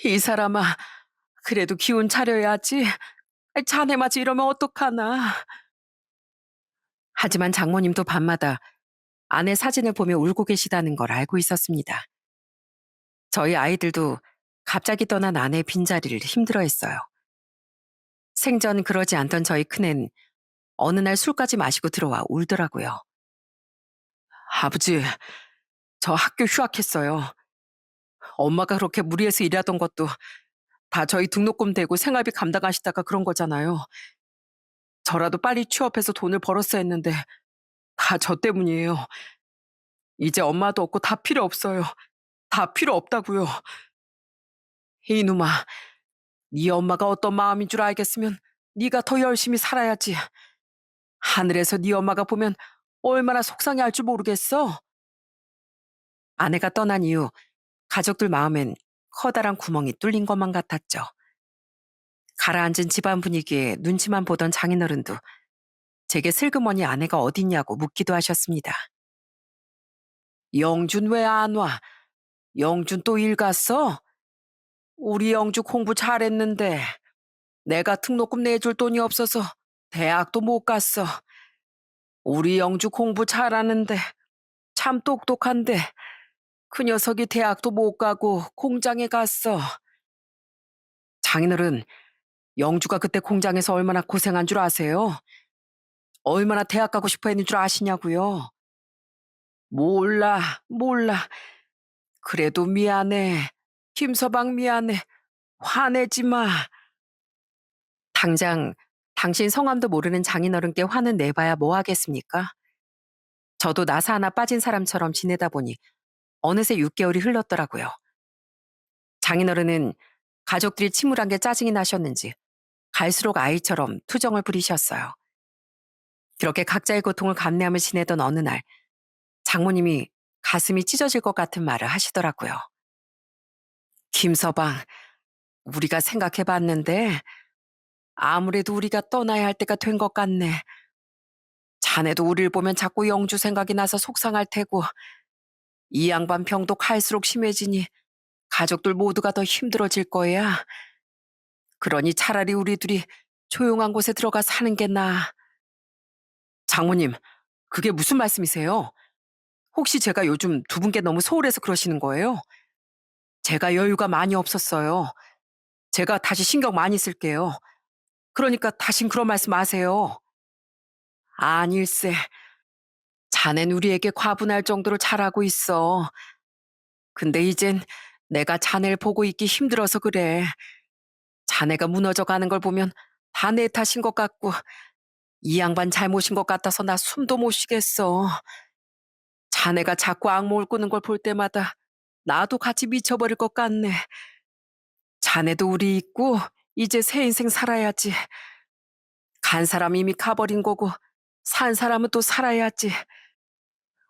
이 사람아, 그래도 기운 차려야지. 자네마저 이러면 어떡하나. 하지만 장모님도 밤마다 아내 사진을 보며 울고 계시다는 걸 알고 있었습니다. 저희 아이들도 갑자기 떠난 아내의 빈자리를 힘들어했어요. 생전 그러지 않던 저희 큰애는 어느 날 술까지 마시고 들어와 울더라고요. 아버지, 저 학교 휴학했어요. 엄마가 그렇게 무리해서 일하던 것도 다 저희 등록금 대고 생활비 감당하시다가 그런 거잖아요. 저라도 빨리 취업해서 돈을 벌었어야 했는데 다 저 때문이에요. 이제 엄마도 없고 다 필요 없어요. 다 필요 없다고요. 이놈아, 네 엄마가 어떤 마음인 줄 알겠으면 네가 더 열심히 살아야지. 하늘에서 네 엄마가 보면 얼마나 속상해할 줄 모르겠어. 아내가 떠난 이후 가족들 마음엔 커다란 구멍이 뚫린 것만 같았죠. 가라앉은 집안 분위기에 눈치만 보던 장인어른도 제게 슬그머니 아내가 어딨냐고 묻기도 하셨습니다. 영준 왜 안 와? 영준 또 일 갔어? 우리 영주 공부 잘했는데 내가 등록금 내줄 돈이 없어서 대학도 못 갔어. 우리 영주 공부 잘하는데 참 똑똑한데 그 녀석이 대학도 못 가고 공장에 갔어. 장인어른, 영주가 그때 공장에서 얼마나 고생한 줄 아세요? 얼마나 대학 가고 싶어 했는 줄 아시냐고요? 몰라, 몰라. 그래도 미안해. 김서방 미안해. 화내지 마. 당장 당신 성함도 모르는 장인어른께 화는 내봐야 뭐 하겠습니까? 저도 나사 하나 빠진 사람처럼 지내다 보니 어느새 6개월이 흘렀더라고요. 장인어른은 가족들이 침울한 게 짜증이 나셨는지 갈수록 아이처럼 투정을 부리셨어요. 그렇게 각자의 고통을 감내하며 지내던 어느 날 장모님이 가슴이 찢어질 것 같은 말을 하시더라고요. 김서방, 우리가 생각해 봤는데 아무래도 우리가 떠나야 할 때가 된 것 같네. 자네도 우릴 보면 자꾸 영주 생각이 나서 속상할 테고 이 양반 병도 갈수록 심해지니 가족들 모두가 더 힘들어질 거야. 그러니 차라리 우리 둘이 조용한 곳에 들어가 사는 게 나아. 장모님, 그게 무슨 말씀이세요? 혹시 제가 요즘 두 분께 너무 소홀해서 그러시는 거예요? 제가 여유가 많이 없었어요. 제가 다시 신경 많이 쓸게요. 그러니까 다신 그런 말씀 마세요. 아닐세. 자넨 우리에게 과분할 정도로 잘하고 있어. 근데 이젠 내가 자네를 보고 있기 힘들어서 그래. 자네가 무너져 가는 걸 보면 다 내 탓인 것 같고 이 양반 잘못인 것 같아서 나 숨도 못 쉬겠어. 자네가 자꾸 악몽을 꾸는 걸 볼 때마다 나도 같이 미쳐버릴 것 같네. 자네도 우리 있고 이제 새 인생 살아야지. 간 사람 이미 가버린 거고 산 사람은 또 살아야지.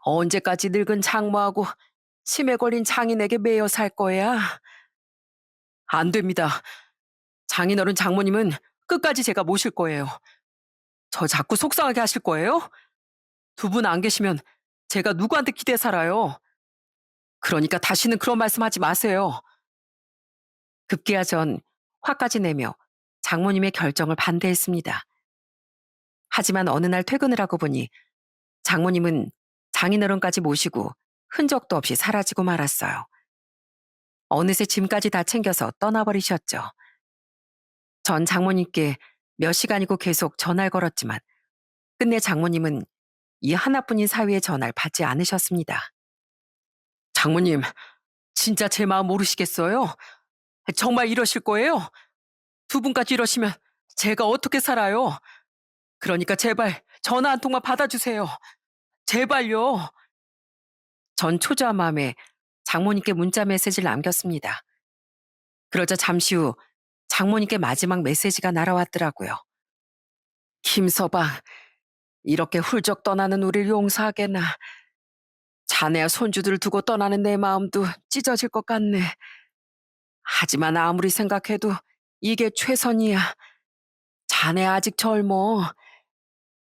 언제까지 늙은 장모하고 치매 걸린 장인에게 매여 살 거야? 안 됩니다. 장인어른 장모님은 끝까지 제가 모실 거예요. 저 자꾸 속상하게 하실 거예요? 두 분 안 계시면 제가 누구한테 기대 살아요? 그러니까 다시는 그런 말씀하지 마세요. 급기야 전 화까지 내며 장모님의 결정을 반대했습니다. 하지만 어느 날 퇴근을 하고 보니 장모님은 장인어른까지 모시고 흔적도 없이 사라지고 말았어요. 어느새 짐까지 다 챙겨서 떠나버리셨죠. 전 장모님께 몇 시간이고 계속 전화를 걸었지만 끝내 장모님은 이 하나뿐인 사위의 전화를 받지 않으셨습니다. 장모님, 진짜 제 마음 모르시겠어요? 정말 이러실 거예요? 두 분까지 이러시면 제가 어떻게 살아요? 그러니까 제발 전화 한 통만 받아주세요. 제발요. 전 초조한 마음에 장모님께 문자 메시지를 남겼습니다. 그러자 잠시 후 장모님께 마지막 메시지가 날아왔더라고요. 김서방, 이렇게 훌쩍 떠나는 우리를 용서하게나. 자네와 손주들을 두고 떠나는 내 마음도 찢어질 것 같네. 하지만 아무리 생각해도 이게 최선이야. 자네 아직 젊어.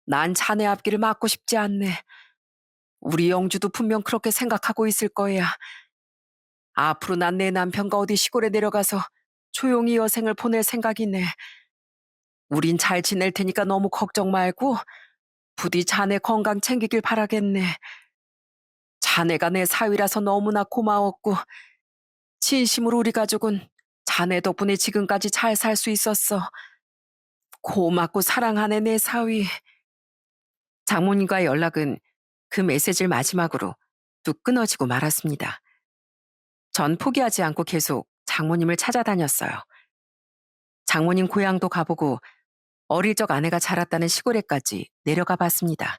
난 자네 앞길을 막고 싶지 않네. 우리 영주도 분명 그렇게 생각하고 있을 거야. 앞으로 난 내 남편과 어디 시골에 내려가서 조용히 여생을 보낼 생각이네. 우린 잘 지낼 테니까 너무 걱정 말고 부디 자네 건강 챙기길 바라겠네. 자네가 내 사위라서 너무나 고마웠고 진심으로 우리 가족은 자네 덕분에 지금까지 잘 살 수 있었어. 고맙고 사랑하네 내 사위. 장모님과의 연락은 그 메시지를 마지막으로 뚝 끊어지고 말았습니다. 전 포기하지 않고 계속 장모님을 찾아다녔어요. 장모님 고향도 가보고 어릴 적 아내가 자랐다는 시골에까지 내려가 봤습니다.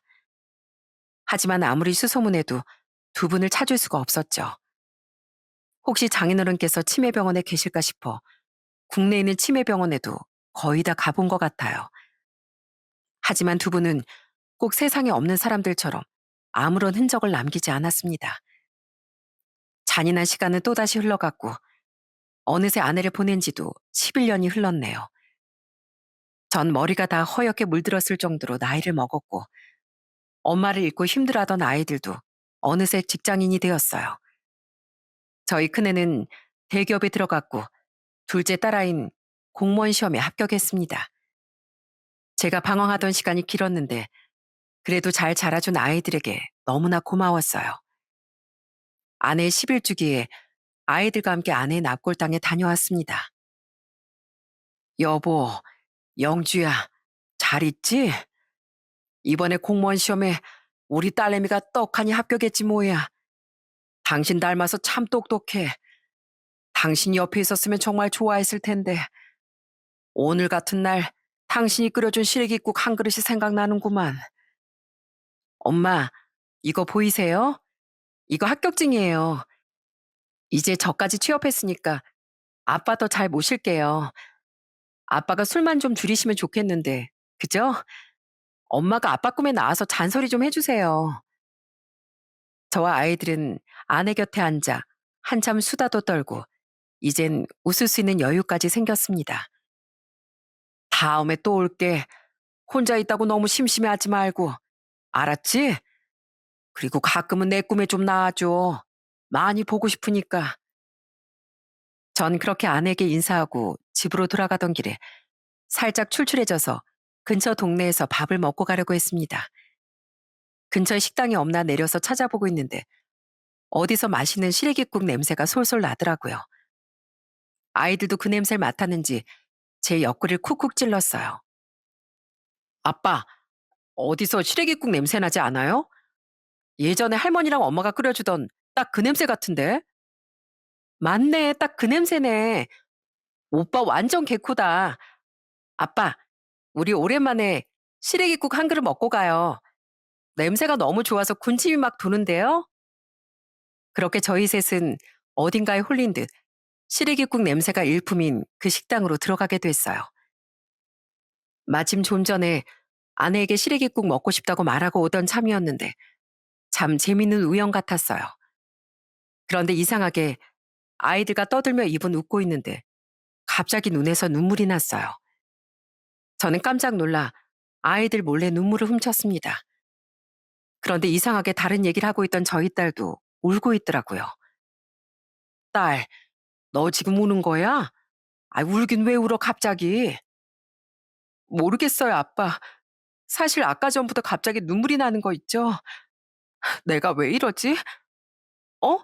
하지만 아무리 수소문해도 두 분을 찾을 수가 없었죠. 혹시 장인어른께서 치매병원에 계실까 싶어 국내에 있는 치매병원에도 거의 다 가본 것 같아요. 하지만 두 분은 꼭 세상에 없는 사람들처럼 아무런 흔적을 남기지 않았습니다. 잔인한 시간은 또다시 흘러갔고 어느새 아내를 보낸 지도 11년이 흘렀네요. 전 머리가 다 허옇게 물들었을 정도로 나이를 먹었고 엄마를 잃고 힘들어하던 아이들도 어느새 직장인이 되었어요. 저희 큰애는 대기업에 들어갔고 둘째 딸아이는 공무원 시험에 합격했습니다. 제가 방황하던 시간이 길었는데 그래도 잘 자라준 아이들에게 너무나 고마웠어요. 아내의 10일주기에 아이들과 함께 아내의 납골당에 다녀왔습니다. 여보, 영주야, 잘 있지? 이번에 공무원 시험에 우리 딸내미가 떡하니 합격했지 뭐야. 당신 닮아서 참 똑똑해. 당신이 옆에 있었으면 정말 좋아했을 텐데. 오늘 같은 날 당신이 끓여준 시래기국 한 그릇이 생각나는구만. 엄마, 이거 보이세요? 이거 합격증이에요. 이제 저까지 취업했으니까 아빠 더 잘 모실게요. 아빠가 술만 좀 줄이시면 좋겠는데, 그죠? 엄마가 아빠 꿈에 나와서 잔소리 좀 해주세요. 저와 아이들은 아내 곁에 앉아 한참 수다도 떨고 이젠 웃을 수 있는 여유까지 생겼습니다. 다음에 또 올게. 혼자 있다고 너무 심심해하지 말고. 알았지? 그리고 가끔은 내 꿈에 좀 나와줘. 많이 보고 싶으니까. 전 그렇게 아내에게 인사하고 집으로 돌아가던 길에 살짝 출출해져서 근처 동네에서 밥을 먹고 가려고 했습니다. 근처에 식당이 없나 내려서 찾아보고 있는데 어디서 맛있는 시래기국 냄새가 솔솔 나더라고요. 아이들도 그 냄새를 맡았는지 제 옆구리를 쿡쿡 찔렀어요. 아빠, 어디서 시래기국 냄새 나지 않아요? 예전에 할머니랑 엄마가 끓여주던 딱 그 냄새 같은데? 맞네, 딱 그 냄새네. 오빠 완전 개코다. 아빠, 우리 오랜만에 시래기국 한 그릇 먹고 가요. 냄새가 너무 좋아서 군침이 막 도는데요. 그렇게 저희 셋은 어딘가에 홀린 듯 시래기국 냄새가 일품인 그 식당으로 들어가게 됐어요. 마침 좀 전에 아내에게 시래기국 먹고 싶다고 말하고 오던 참이었는데 참 재밌는 우연 같았어요. 그런데 이상하게 아이들과 떠들며 입은 웃고 있는데 갑자기 눈에서 눈물이 났어요. 저는 깜짝 놀라 아이들 몰래 눈물을 훔쳤습니다. 그런데 이상하게 다른 얘기를 하고 있던 저희 딸도 울고 있더라고요. 딸, 너 지금 우는 거야? 아, 울긴 왜 울어 갑자기? 모르겠어요, 아빠. 사실 아까 전부터 갑자기 눈물이 나는 거 있죠? 내가 왜 이러지? 어?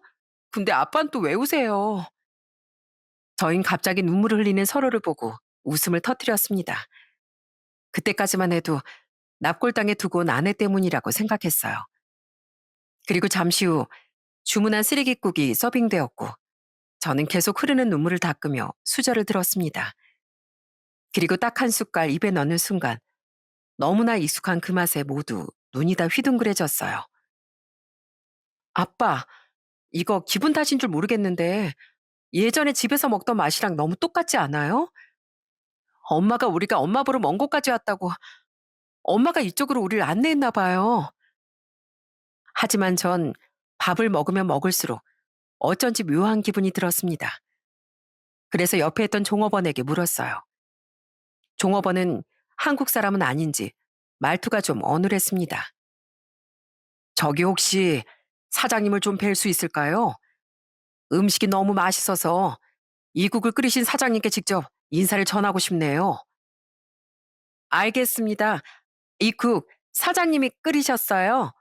근데 아빠는 또 왜 우세요? 저흰 갑자기 눈물을 흘리는 서로를 보고 웃음을 터뜨렸습니다. 그때까지만 해도 납골당에 두고 온 아내 때문이라고 생각했어요. 그리고 잠시 후 주문한 쓰레기국이 서빙되었고 저는 계속 흐르는 눈물을 닦으며 수저를 들었습니다. 그리고 딱 한 숟갈 입에 넣는 순간 너무나 익숙한 그 맛에 모두 눈이 다 휘둥그레졌어요. 아빠, 이거 기분 탓인 줄 모르겠는데 예전에 집에서 먹던 맛이랑 너무 똑같지 않아요? 엄마가 우리가 엄마 보러 먼 곳까지 왔다고 엄마가 이쪽으로 우리를 안내했나 봐요. 하지만 전 밥을 먹으면 먹을수록 어쩐지 묘한 기분이 들었습니다. 그래서 옆에 있던 종업원에게 물었어요. 종업원은 한국 사람은 아닌지 말투가 좀 어눌했습니다. 저기 혹시 사장님을 좀 뵐 수 있을까요? 음식이 너무 맛있어서 이 국을 끓이신 사장님께 직접 인사를 전하고 싶네요. 알겠습니다. 이 국 사장님이 끓이셨어요?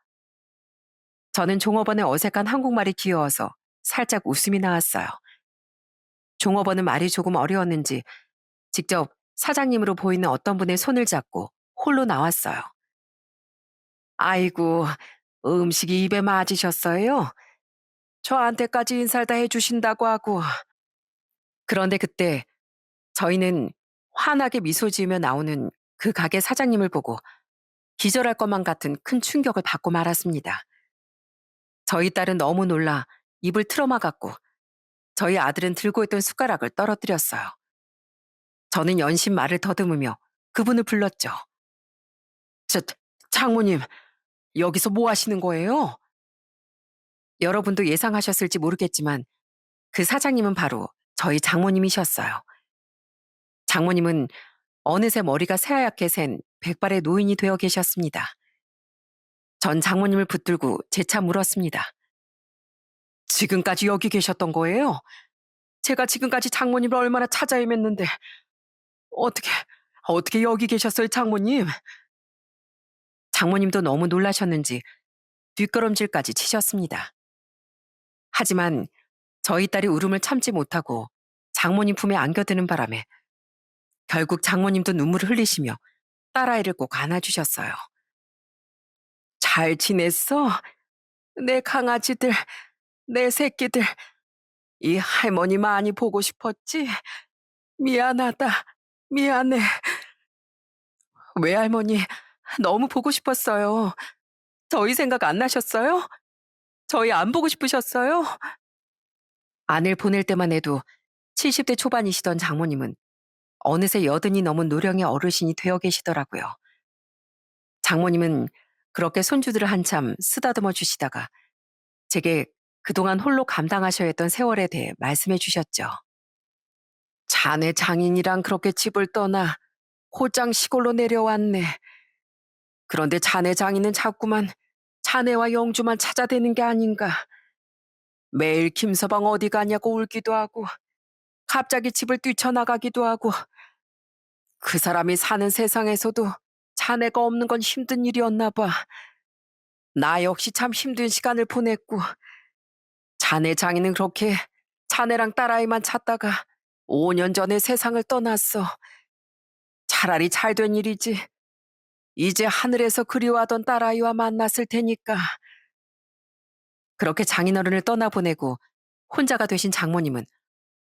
저는 종업원의 어색한 한국말이 귀여워서 살짝 웃음이 나왔어요. 종업원은 말이 조금 어려웠는지 직접 사장님으로 보이는 어떤 분의 손을 잡고 홀로 나왔어요. 아이고, 음식이 입에 맞으셨어요? 저한테까지 인사를 다 해주신다고 하고. 그런데 그때 저희는 환하게 미소 지으며 나오는 그 가게 사장님을 보고 기절할 것만 같은 큰 충격을 받고 말았습니다. 저희 딸은 너무 놀라 입을 틀어막았고 저희 아들은 들고 있던 숟가락을 떨어뜨렸어요. 저는 연신 말을 더듬으며 그분을 불렀죠. 저, 장모님, 여기서 뭐 하시는 거예요? 여러분도 예상하셨을지 모르겠지만 그 사장님은 바로 저희 장모님이셨어요. 장모님은 어느새 머리가 새하얗게 센 백발의 노인이 되어 계셨습니다. 전 장모님을 붙들고 재차 물었습니다. 지금까지 여기 계셨던 거예요? 제가 지금까지 장모님을 얼마나 찾아 헤맸는데 어떻게 어떻게 여기 계셨어요, 장모님? 장모님도 너무 놀라셨는지 뒷걸음질까지 치셨습니다. 하지만 저희 딸이 울음을 참지 못하고 장모님 품에 안겨드는 바람에 결국 장모님도 눈물을 흘리시며 딸아이를 꼭 안아주셨어요. 잘 지냈어? 내 강아지들, 내 새끼들, 이 할머니 많이 보고 싶었지? 미안하다, 미안해. 외할머니, 너무 보고 싶었어요. 저희 생각 안 나셨어요? 저희 안 보고 싶으셨어요? 아내를 보낼 때만 해도 70대 초반이시던 장모님은 어느새 여든이 넘은 노령의 어르신이 되어 계시더라고요. 장모님은 그렇게 손주들을 한참 쓰다듬어 주시다가 제게 그동안 홀로 감당하셔야 했던 세월에 대해 말씀해 주셨죠. 자네 장인이랑 그렇게 집을 떠나 곧장 시골로 내려왔네. 그런데 자네 장인은 자꾸만 자네와 영주만 찾아대는 게 아닌가. 매일 김서방 어디 가냐고 울기도 하고 갑자기 집을 뛰쳐나가기도 하고 그 사람이 사는 세상에서도 자네가 없는 건 힘든 일이었나 봐. 나 역시 참 힘든 시간을 보냈고 자네 장인은 그렇게 자네랑 딸아이만 찾다가 5년 전에 세상을 떠났어. 차라리 잘 된 일이지. 이제 하늘에서 그리워하던 딸아이와 만났을 테니까. 그렇게 장인어른을 떠나보내고 혼자가 되신 장모님은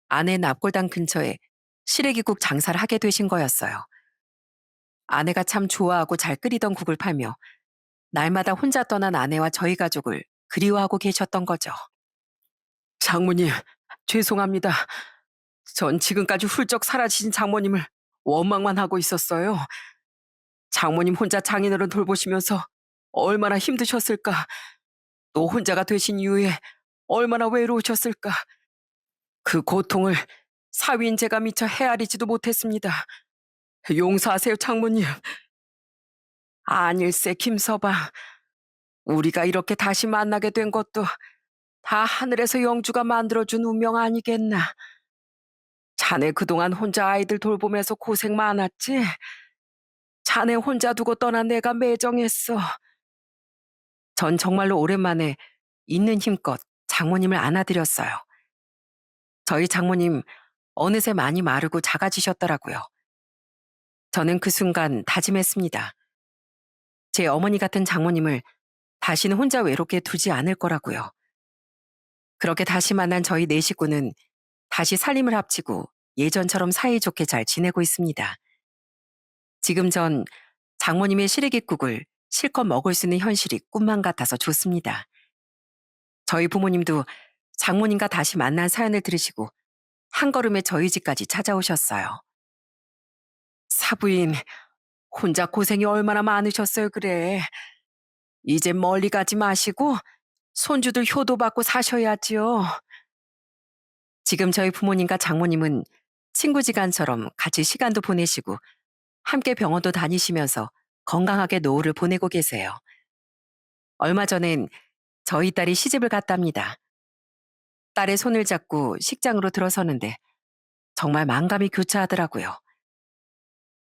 아내 납골당 근처에 시래기국 장사를 하게 되신 거였어요. 아내가 참 좋아하고 잘 끓이던 국을 팔며 날마다 혼자 떠난 아내와 저희 가족을 그리워하고 계셨던 거죠. 장모님, 죄송합니다. 전 지금까지 훌쩍 사라지신 장모님을 원망만 하고 있었어요. 장모님 혼자 장인어른 돌보시면서 얼마나 힘드셨을까. 또 혼자가 되신 이후에 얼마나 외로우셨을까. 그 고통을 사위인 제가 미처 헤아리지도 못했습니다. 용서하세요, 장모님. 아닐세, 김서방. 우리가 이렇게 다시 만나게 된 것도 다 하늘에서 영주가 만들어준 운명 아니겠나. 자네 그동안 혼자 아이들 돌보면서 고생 많았지? 자네 혼자 두고 떠난 내가 매정했어. 전 정말로 오랜만에 있는 힘껏 장모님을 안아드렸어요. 저희 장모님 어느새 많이 마르고 작아지셨더라고요. 저는 그 순간 다짐했습니다. 제 어머니 같은 장모님을 다시는 혼자 외롭게 두지 않을 거라고요. 그렇게 다시 만난 저희 네 식구는 다시 살림을 합치고 예전처럼 사이좋게 잘 지내고 있습니다. 지금 전 장모님의 시래기국을 실컷 먹을 수 있는 현실이 꿈만 같아서 좋습니다. 저희 부모님도 장모님과 다시 만난 사연을 들으시고 한 걸음에 저희 집까지 찾아오셨어요. 사부인, 혼자 고생이 얼마나 많으셨어요, 그래. 이제 멀리 가지 마시고 손주들 효도받고 사셔야지요. 지금 저희 부모님과 장모님은 친구지간처럼 같이 시간도 보내시고 함께 병원도 다니시면서 건강하게 노후를 보내고 계세요. 얼마 전엔 저희 딸이 시집을 갔답니다. 딸의 손을 잡고 식장으로 들어서는데 정말 만감이 교차하더라고요.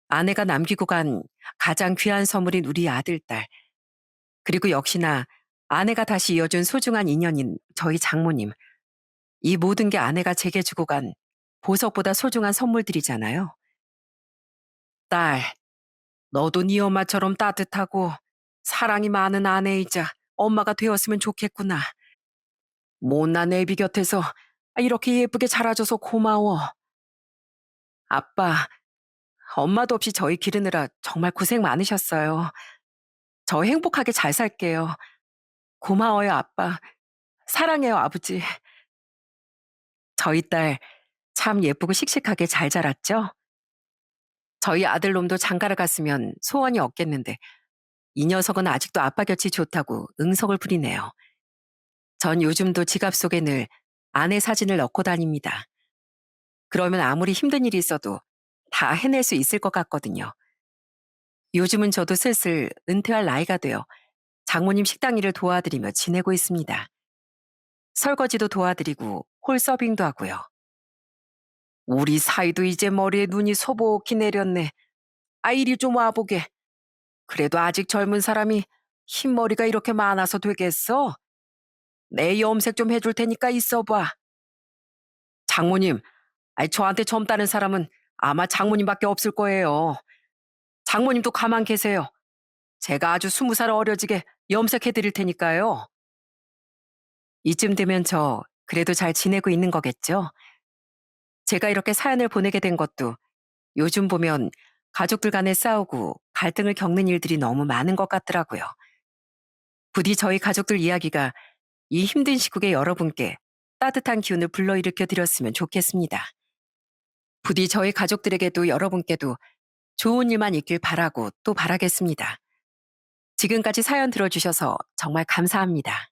아내가 남기고 간 가장 귀한 선물인 우리 아들딸, 그리고 역시나 아내가 다시 이어준 소중한 인연인 저희 장모님. 이 모든 게 아내가 제게 주고 간 보석보다 소중한 선물들이잖아요. 딸, 너도 네 엄마처럼 따뜻하고 사랑이 많은 아내이자 엄마가 되었으면 좋겠구나. 못난 애비 곁에서 이렇게 예쁘게 자라줘서 고마워. 아빠, 엄마도 없이 저희 기르느라 정말 고생 많으셨어요. 저 행복하게 잘 살게요. 고마워요, 아빠. 사랑해요, 아버지. 저희 딸 참 예쁘고 씩씩하게 잘 자랐죠? 저희 아들놈도 장가를 갔으면 소원이 없겠는데 이 녀석은 아직도 아빠 곁이 좋다고 응석을 부리네요. 전 요즘도 지갑 속에 늘 아내 사진을 넣고 다닙니다. 그러면 아무리 힘든 일이 있어도 다 해낼 수 있을 것 같거든요. 요즘은 저도 슬슬 은퇴할 나이가 되어 장모님 식당 일을 도와드리며 지내고 있습니다. 설거지도 도와드리고 홀 서빙도 하고요. 우리 사이도 이제 머리에 눈이 소복히 내렸네. 아, 이리 좀 와보게. 그래도 아직 젊은 사람이 흰머리가 이렇게 많아서 되겠어? 내 염색 좀 해줄 테니까 있어봐. 장모님, 저한테 젊다는 사람은 아마 장모님밖에 없을 거예요. 장모님도 가만 계세요. 제가 아주 20살 어려지게 염색해 드릴 테니까요. 이쯤 되면 저 그래도 잘 지내고 있는 거겠죠? 제가 이렇게 사연을 보내게 된 것도 요즘 보면 가족들 간에 싸우고 갈등을 겪는 일들이 너무 많은 것 같더라고요. 부디 저희 가족들 이야기가 이 힘든 시국에 여러분께 따뜻한 기운을 불러일으켜 드렸으면 좋겠습니다. 부디 저희 가족들에게도 여러분께도 좋은 일만 있길 바라고 또 바라겠습니다. 지금까지 사연 들어주셔서 정말 감사합니다.